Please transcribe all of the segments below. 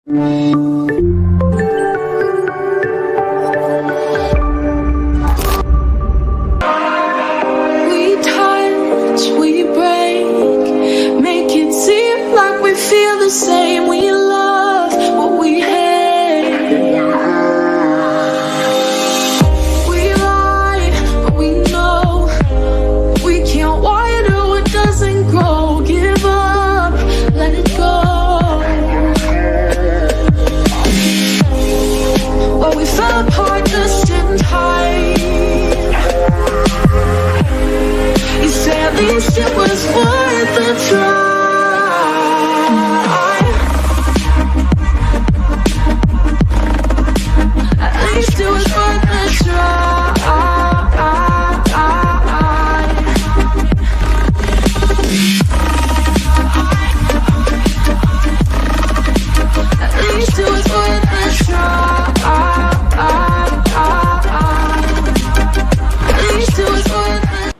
We break, make it seem like we feel the same. We love what we hate. We lie, but we know we can't water what doesn't grow. Give up, let it go. But we fell apart just in time. You say at least it was worth the try. At least it was worth the try. At least it was worth the try. At least it was worth the try.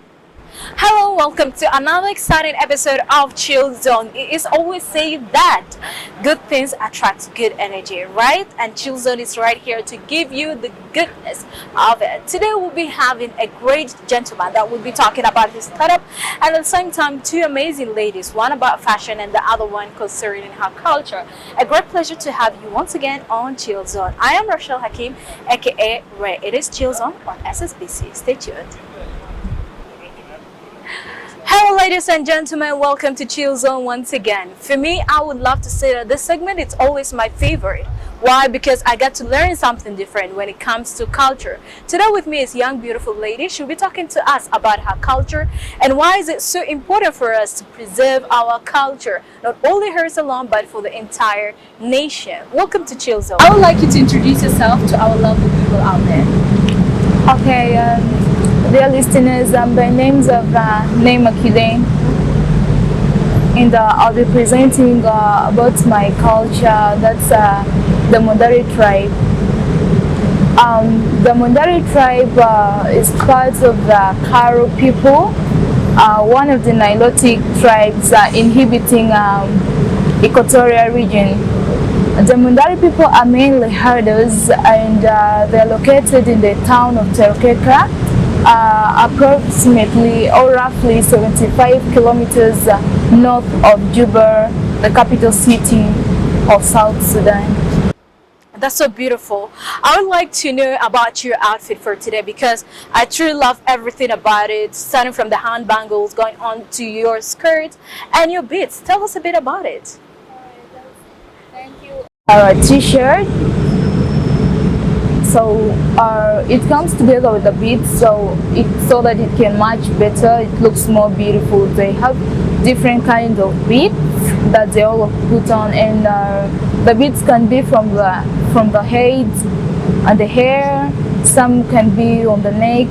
Hello, welcome to another exciting episode of Chillzone. It is always saying that good things attract good energy, right? And Chillzone is right here to give you the goodness of it. Today we'll be having a great gentleman that will be talking about his startup, and at the same time two amazing ladies, one about fashion and the other one concerning her culture. A great pleasure to have you once again on Chillzone. I am Rochelle Hakim, aka Ray. It is Chillzone on SSBC. Stay tuned. Hello ladies and gentlemen, welcome to Chillzone once again. For me, I would love to say that this segment is always my favorite. Why? Because I got to learn something different when it comes to culture. Today with me is a young beautiful lady. She'll be talking to us about her culture and why is it so important for us to preserve our culture. Not only hers alone, but for the entire nation. Welcome to Chillzone. I would like you to introduce yourself to our lovely people out there. Okay, dear listeners, by names of name Kidna, and I'll be presenting about my culture. That's the Mondari tribe. The Mondari tribe is part of the Karo people, one of the Nilotic tribes inhabiting Equatorial region. The Mondari people are mainly herders, and they're located in the town of Terkeka, approximately or roughly 75 kilometers north of Juba, the capital city of South Sudan. That's so beautiful. I would like to know about your outfit for today because I truly love everything about it, starting from the hand bangles, going on to your skirt and your beads. Tell us a bit about it. Thank you. Our t-shirt, so it comes together with the beads, so that it can match better. It looks more beautiful. They have different kinds of beads that they all put on, and the beads can be from the head and the hair. Some can be on the neck,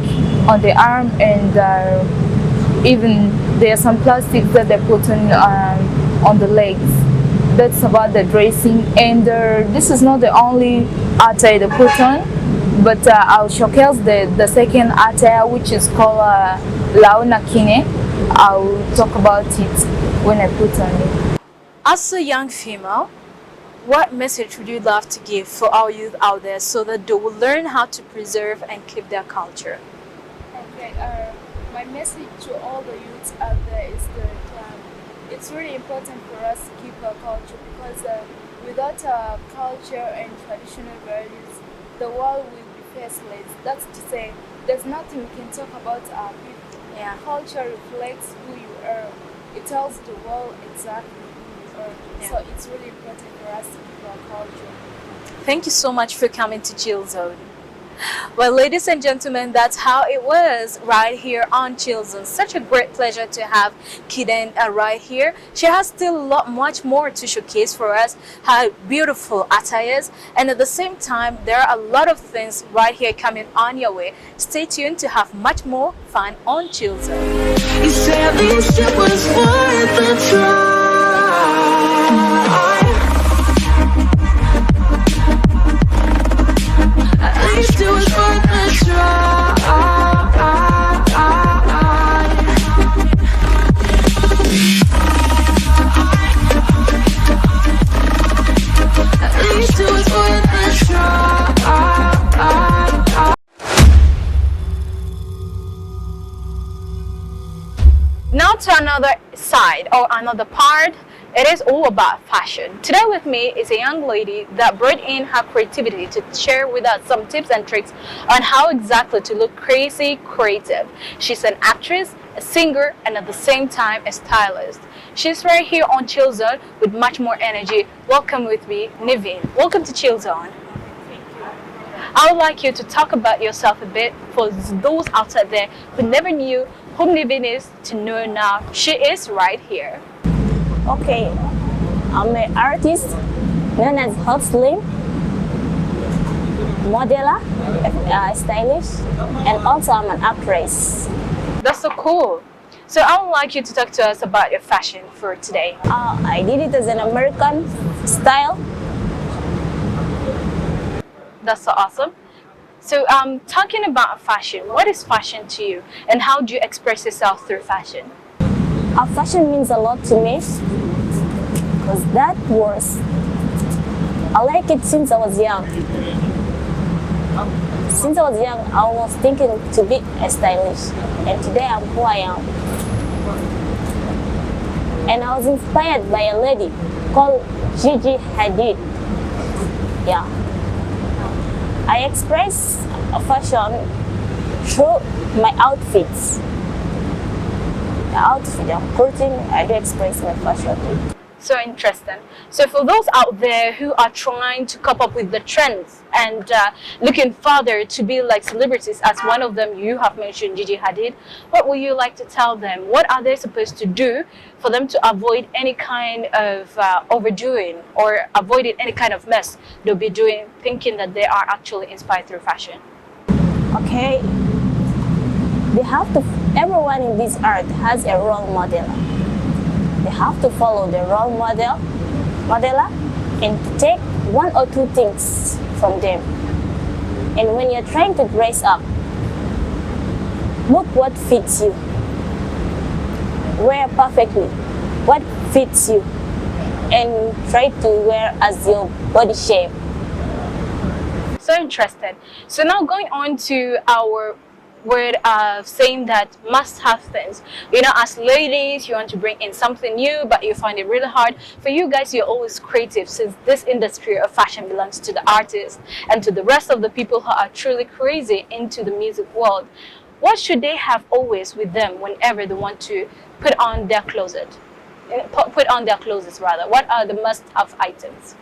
on the arm, and even there are some plastics that they put on the legs. That's about the dressing, and this is not the only attire they put on, but I'll showcase the second attire, which is called Launa Kine. I'll talk about it when I put on it. As a young female, what message would you love to give for our youth out there so that they will learn how to preserve and keep their culture? Okay, my message to all the youths out there is that it's really important for us to keep our culture, because without our culture and traditional values, the world will be faceless. That's to say, there's nothing we can talk about our people. Yeah. Culture reflects who you are. It tells the world exactly who you are. Yeah. So it's really important for us to keep our culture. Thank you so much for coming to Chillzone. Well, ladies and gentlemen, that's how it was right here on Chillzone. Such a great pleasure to have Kidna right here. She has still much more to showcase for us, her beautiful attires, and at the same time, there are a lot of things right here coming on your way. Stay tuned to have much more fun on Chillzone. You say at least it was worth the try. At least it was worth the try. At to another side or another part. It is all about fashion. Today with me is a young lady that brought in her creativity to share with us some tips and tricks on how exactly to look crazy creative. She's an actress, a singer, and at the same time a stylist. She's right here on Chillzone with much more energy. Welcome with me, Niveen. Welcome to Chillzone. I would like you to talk about yourself a bit for those outside there who never knew who Niveen is to know now. She is right here. Okay, I'm an artist known as Hot Slim, modeler, stylish, and also I'm an actress. That's so cool. So I would like you to talk to us about your fashion for today. I did it as an American style. That's so awesome. So talking about fashion, what is fashion to you and how do you express yourself through fashion? Fashion means a lot to me because that was, I like it since I was young. Since I was young, I was thinking to be a stylist, and today I'm who I am. And I was inspired by a lady called Gigi Hadid. Yeah. I express fashion through my outfits. The outfit I'm putting, I do express my fashion. So interesting. So for those out there who are trying to cope up with the trends and looking further to be like celebrities, as one of them you have mentioned, Gigi Hadid, what would you like to tell them? What are they supposed to do for them to avoid any kind of overdoing or avoiding any kind of mess they'll be doing, thinking that they are actually inspired through fashion? Okay, they have to, everyone in this art has a role model. They have to follow the role modeler and take one or two things from them. And when you're trying to dress up, look what fits you. Wear perfectly what fits you and try to wear as your body shape. So interested. So now going on to our word of saying that must have things. You know, as ladies, you want to bring in something new, but you find it really hard. For you guys, you're always creative, since this industry of fashion belongs to the artists and to the rest of the people who are truly crazy into the music world. What should they have always with them whenever they want to put on their closet? Put on their clothes rather. What are the must-have items?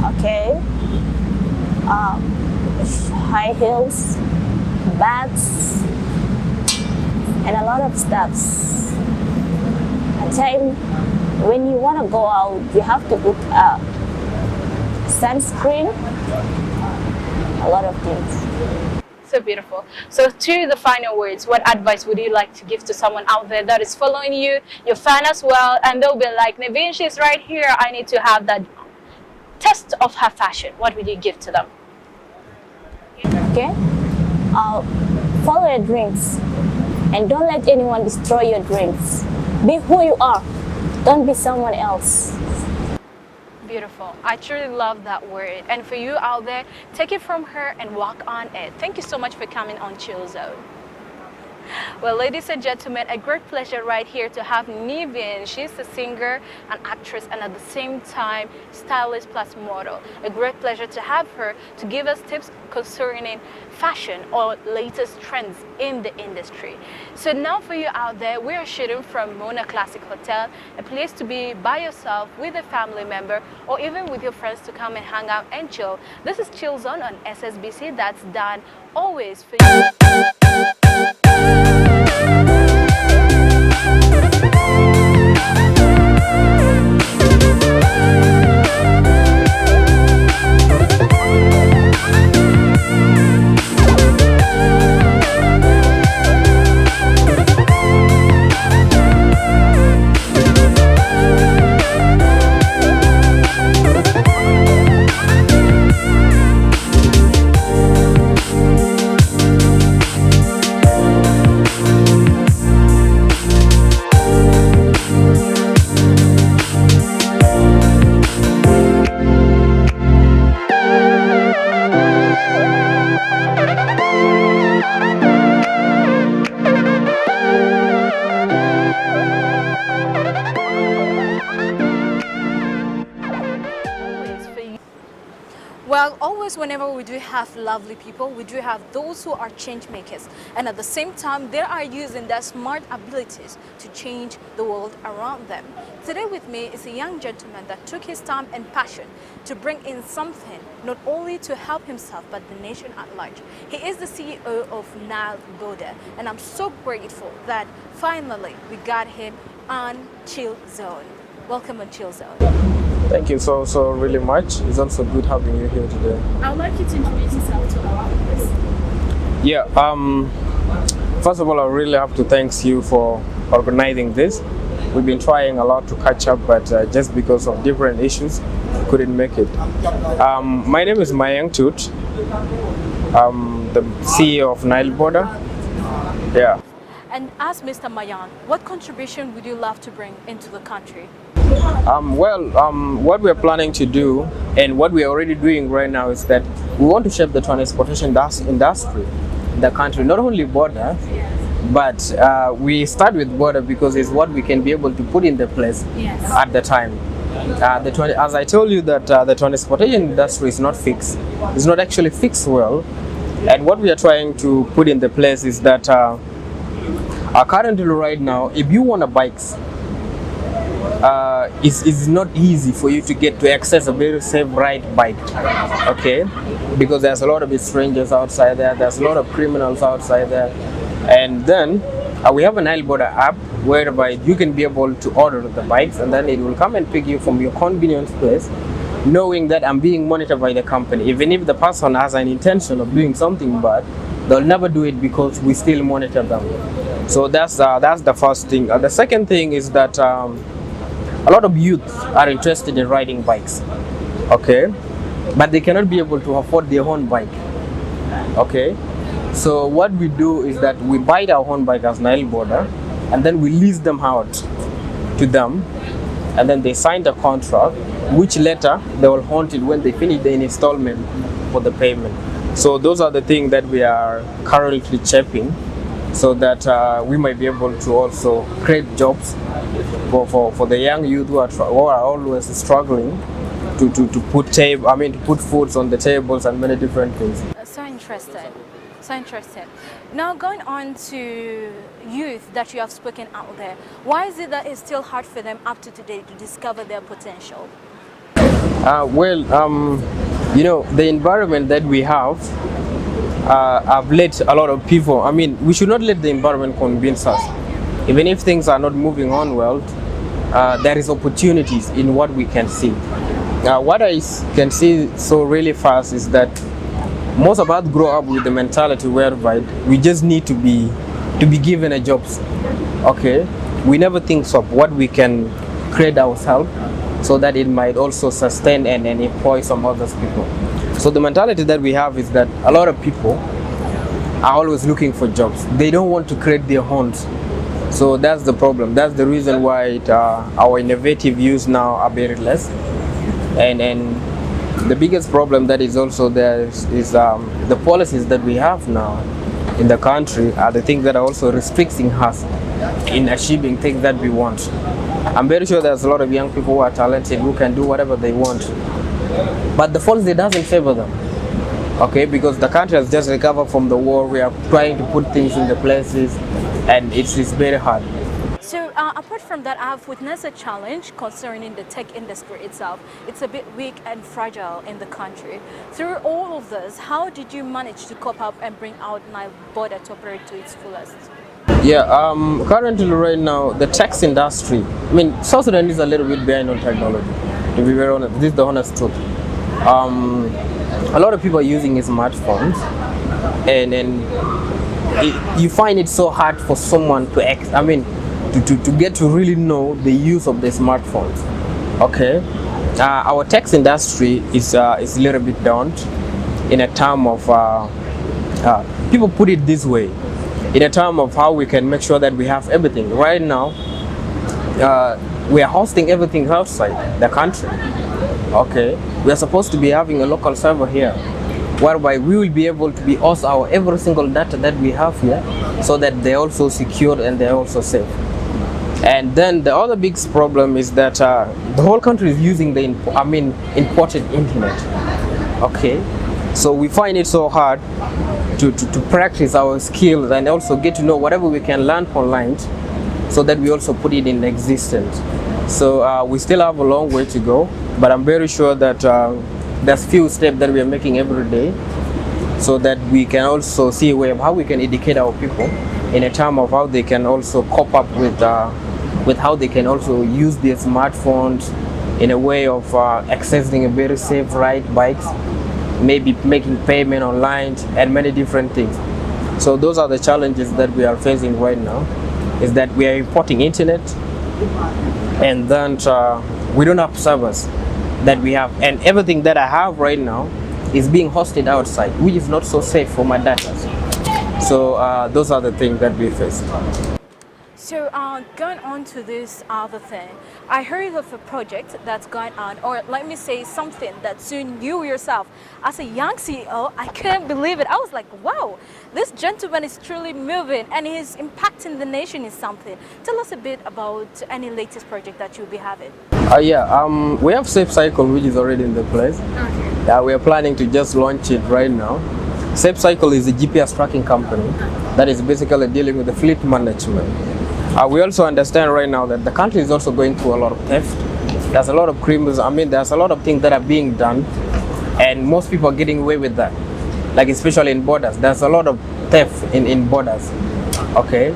Okay, high heels, bags, and a lot of stuffs. At time when you want to go out, you have to put sunscreen, a lot of things. So beautiful. So to the final words, what advice would you like to give to someone out there that is following you, your fan as well, and they'll be like, Niveen, she's right here, I need to have that test of her fashion. What would you give to them? Okay, follow your dreams and don't let anyone destroy your dreams. Be who you are, don't be someone else. Beautiful. I truly love that word. And for you out there, take it from her and walk on it. Thank you so much for coming on Chillzone. Well, ladies and gentlemen, a great pleasure right here to have Niveen. She's a singer, an actress, and at the same time, stylist plus model. A great pleasure to have her to give us tips concerning fashion or latest trends in the industry. So now for you out there, we are shooting from Mona Classic Hotel, a place to be by yourself with a family member or even with your friends to come and hang out and chill. This is Chillzone on SSBC. That's done always for you. Well, always whenever we do have lovely people, we do have those who are change makers. And at the same time, they are using their smart abilities to change the world around them. Today with me is a young gentleman that took his time and passion to bring in something, not only to help himself, but the nation at large. He is the CEO of Nile Border, and I'm so grateful that finally we got him on Chillzone. Welcome on Chillzone. Thank you so really much. It's also good having you here today. I would like you to introduce yourself to our viewers. Yeah. First of all, I really have to thank you for organizing this. We've been trying a lot to catch up, but just because of different issues, couldn't make it. My name is Mayan. I'm the CEO of Nile Border. Yeah. And as Mr. Mayan, what contribution would you love to bring into the country? What we're planning to do and what we're already doing right now is that we want to shape the transportation industry in the country, not only border, but we start with border because it's what we can be able to put in the place at the time. As I told you that the transportation industry is not fixed, it's not actually fixed well, and what we are trying to put in the place is that currently right now, if you want a bikes, it's not easy for you to get to access a very safe ride bike, okay, because there's a lot of strangers outside there, there's a lot of criminals outside there. And then we have an Nile Border app whereby you can be able to order the bikes and then it will come and pick you from your convenience place, knowing that I'm being monitored by the company. Even if the person has an intention of doing something bad, they'll never do it because we still monitor them. So that's the first thing. The second thing is that a lot of youth are interested in riding bikes, okay, but they cannot be able to afford their own bike, okay. So what we do is that we buy our own bike as Nile Border, and then we lease them out to them, and then they sign the contract, which later they will haunt it when they finish the installment for the payment. So those are the things that we are currently shaping, so that we might be able to also create jobs for the young youth who are always struggling to put foods on the tables and many different things. So interesting. So interesting. Now going on to youth that you have spoken out there, why is it that it's still hard for them up to today to discover their potential? You know, the environment that we have let a lot of people, we should not let the environment convince us. Even if things are not moving on well, there is opportunities in what we can see. What I can see so really fast is that most of us grow up with the mentality whereby we just need to be given a job, okay? We never think of what we can create ourselves so that it might also sustain and employ some other people. So the mentality that we have is that a lot of people are always looking for jobs. They don't want to create their own. So that's the problem. That's the reason why our innovative use now are very less. And the biggest problem that is also there is the policies that we have now in the country are the things that are also restricting us in achieving things that we want. I'm very sure there's a lot of young people who are talented, who can do whatever they want, but the policy doesn't favor them, okay, because the country has just recovered from the war. We are trying to put things in the places, and it's very hard. So apart from that, I have witnessed a challenge concerning the tech industry itself. It's a bit weak and fragile in the country. Through all of this, how did you manage to cope up and bring out Nile Border to operate to its fullest? Yeah, currently right now, the tech industry, South Sudan is a little bit behind on technology, to be very honest. This is the honest truth. A lot of people are using smartphones, and you find it so hard for someone to get to really know the use of the smartphones, okay. Our tech industry is a little bit down in a term of people put it this way, in a term of how we can make sure that we have everything. Right now, we are hosting everything outside the country, okay. We are supposed to be having a local server here, whereby we will be able to be host our every single data that we have here, so that they're also secure and they're also safe. And then the other big problem is that the whole country is using the imported internet, Okay, so we find it so hard to practice our skills and also get to know whatever we can learn online, so that we also put it in existence. So we still have a long way to go, but I'm very sure that there's few steps that we are making every day, so that we can also see a way of how we can educate our people in a term of how they can also cope up with how they can also use their smartphones in a way of accessing a very safe ride bikes, maybe making payment online and many different things. So those are the challenges that we are facing right now, is that we are importing internet, and then we don't have servers that we have, and everything that I have right now is being hosted outside, which is not so safe for my data. So those are the things that we face. So going on to this other thing, I heard of a project that's going on, or let me say something that soon you yourself, as a young CEO, I couldn't believe it. I was like, wow, this gentleman is truly moving and he's impacting the nation in something. Tell us a bit about any latest project that you'll be having. We have Safecycle, which is already in the place. Okay. Yeah, we are planning to just launch it right now. Safecycle is a GPS tracking company that is basically dealing with the fleet management. We also understand right now that the country is also going through a lot of theft. There's a lot of criminals. I mean, there's a lot of things that are being done, and most people are getting away with that. Like especially in borders, there's a lot of theft in borders. Okay,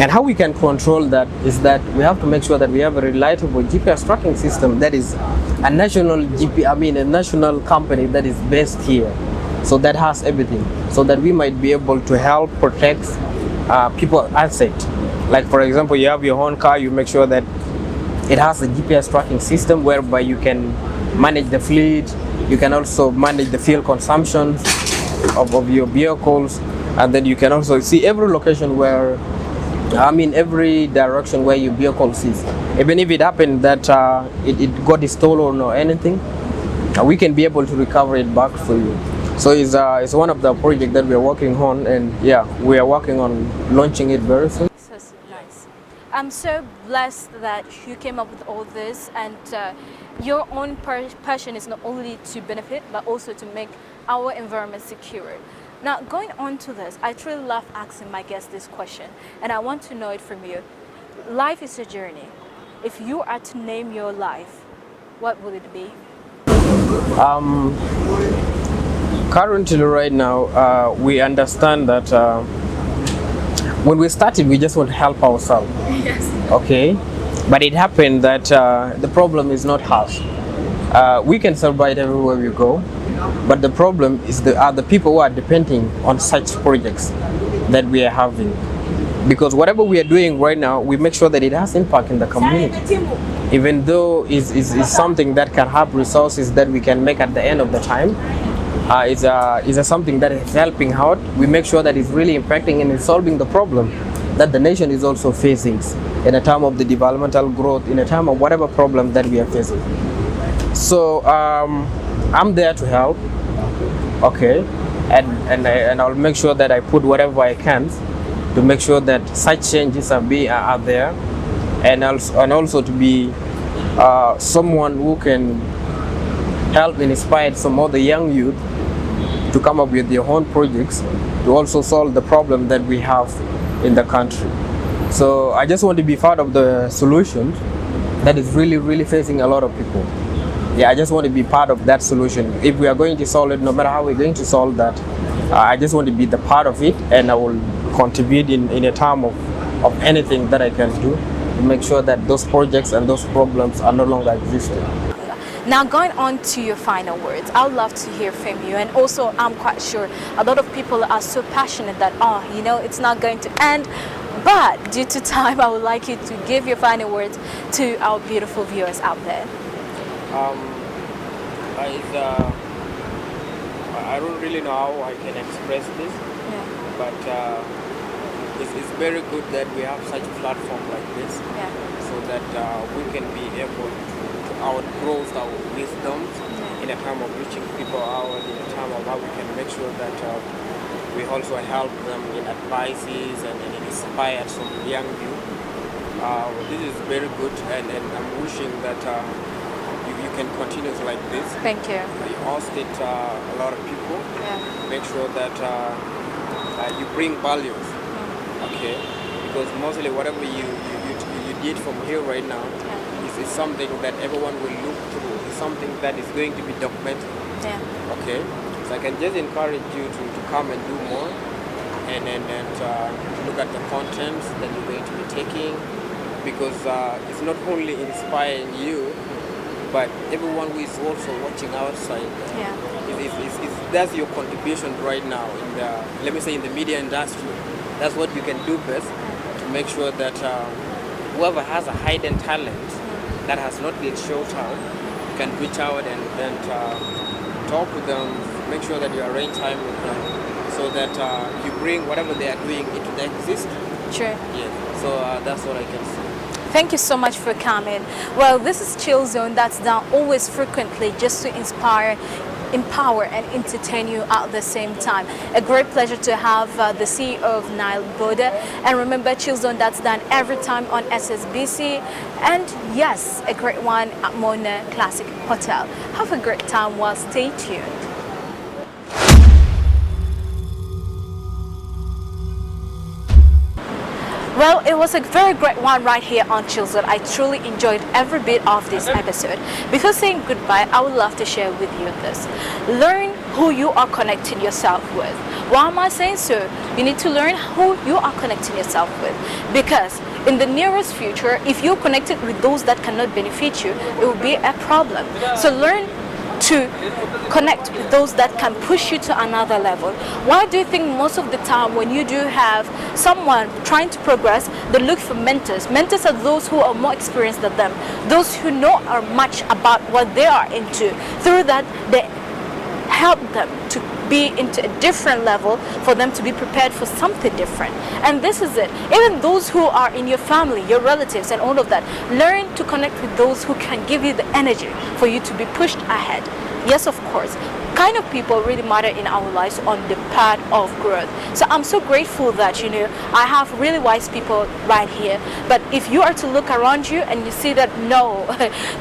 and how we can control that is that we have to make sure that we have a reliable GPS tracking system that is a national a national company that is based here. So that has everything, so that we might be able to help protect people's assets. Like for example, you have your own car, you make sure that it has a GPS tracking system whereby you can manage the fleet, you can also manage the fuel consumption of your vehicles, and then you can also see every location where, every direction where your vehicle is. Even if it happened that it got stolen or anything, we can be able to recover it back for you. So it's one of the projects that we are working on, and yeah, we are working on launching it very soon. So nice. I'm so blessed that you came up with all this, and your own passion is not only to benefit but also to make our environment secure. Now, going on to this, I truly love asking my guests this question, and I want to know it from you. Life is a journey. If you are to name your life, what would it be? Currently, right now, we understand that when we started, we just want to help ourselves. Yes. Okay, but it happened that the problem is not us. We can survive everywhere we go, but the problem is the people who are depending on such projects that we are having. Because whatever we are doing right now, we make sure that it has impact in the community. Even though it's something that can have resources that we can make at the end of the time, it's something that is helping out. We make sure that it's really impacting and solving the problem that the nation is also facing in a time of the developmental growth, in a time of whatever problem that we are facing. So I'm there to help, okay, and I'll make sure that I put whatever I can to make sure that such changes are there, and also to be someone who can help and inspire some other young youth to come up with their own projects to also solve the problem that we have in the country. So I just want to be part of the solution that is really facing a lot of people. Yeah, I just want to be part of that solution. If we are going to solve it, no matter how we're going to solve that, I just want to be the part of it, and I will contribute in a term of anything that I can do to make sure that those projects and those problems are no longer existing. Now, going on to your final words, I'd love to hear from you. And also, I'm quite sure a lot of people are so passionate that, it's not going to end. But due to time, I would like you to give your final words to our beautiful viewers out there. I don't really know how I can express this, but it's very good that we have such a platform like this, so that we can be able to outgrow our wisdoms in a time of reaching people out, in a time of how we can make sure that we also help them in advices and inspire some young youth. This is very good, and I'm wishing that you can continue like this. Thank you. You host it a lot of people. Yeah. Make sure that you bring values. Okay, because mostly whatever you did from here right now is something that everyone will look through. It's something that is going to be documented. Yeah. Okay, so I can just encourage you to come and do more, and look at the contents that you're going to be taking, because it's not only inspiring you, but everyone who is also watching outside. Yeah. That's your contribution right now in the, let me say, in the media industry. That's what you can do best to make sure that whoever has a hidden talent that has not been showed out, you can reach out and talk with them, make sure that you arrange time with them, so that you bring whatever they are doing into the existence. Sure. Yeah. So that's what I can say. Thank you so much for coming. Well, this is Chillzone, that's done always frequently just to inspire, empower and entertain you at the same time. A great pleasure to have the CEO of Nile Boda, and remember, Chillzone, that's done every time on SSBC, and yes, a great one at Mona Classic Hotel. Have a great time while stay tuned. Well, it was a very great one right here on Chillzone. I truly enjoyed every bit of this episode. Before saying goodbye, I would love to share with you this. Learn who you are connecting yourself with. Why am I saying so? You need to learn who you are connecting yourself with, because in the nearest future, if you're connected with those that cannot benefit you, it will be a problem. So learn to connect with those that can push you to another level. Why do you think most of the time when you do have someone trying to progress, they look for mentors? Mentors are those who are more experienced than them, those who know are much about what they are into. Through that, they help them to be into a different level, for them to be prepared for something different. And this is it. Even those who are in your family, your relatives and all of that, learn to connect with those who can give you the energy for you to be pushed ahead. Yes, of course, kind of people really matter in our lives on the path of growth. So I'm so grateful that, you know, I have really wise people right here. But if you are to look around you and you see that, no,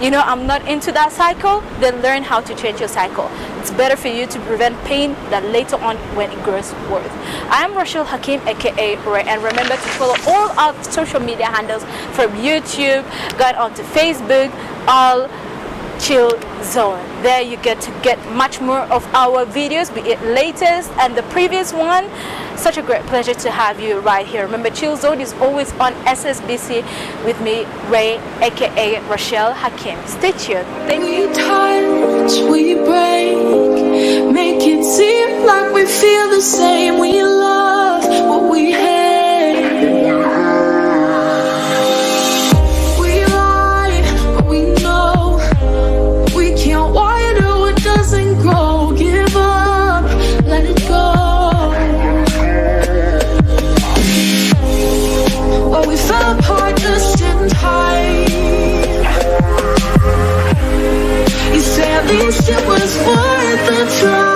you know, I'm not into that cycle, then learn how to change your cycle. It's better for you to prevent pain than later on when it grows worse. I am Rochelle Hakim, aka Ray, and remember to follow all our social media handles from YouTube, go onto Facebook, all Chillzone. There you get to get much more of our videos, be it latest and the previous one. Such a great pleasure to have you right here. Remember, Chillzone is always on SSBC with me, Ray, aka Rochelle Hakim. Stay tuned. Thank you. We touch, we break, make it seem like we feel the same. We love what we hate. We lie, but we know we can't water what doesn't grow. Give up, let it go. Well, we fell apart just in time. You said at least it was worth a try.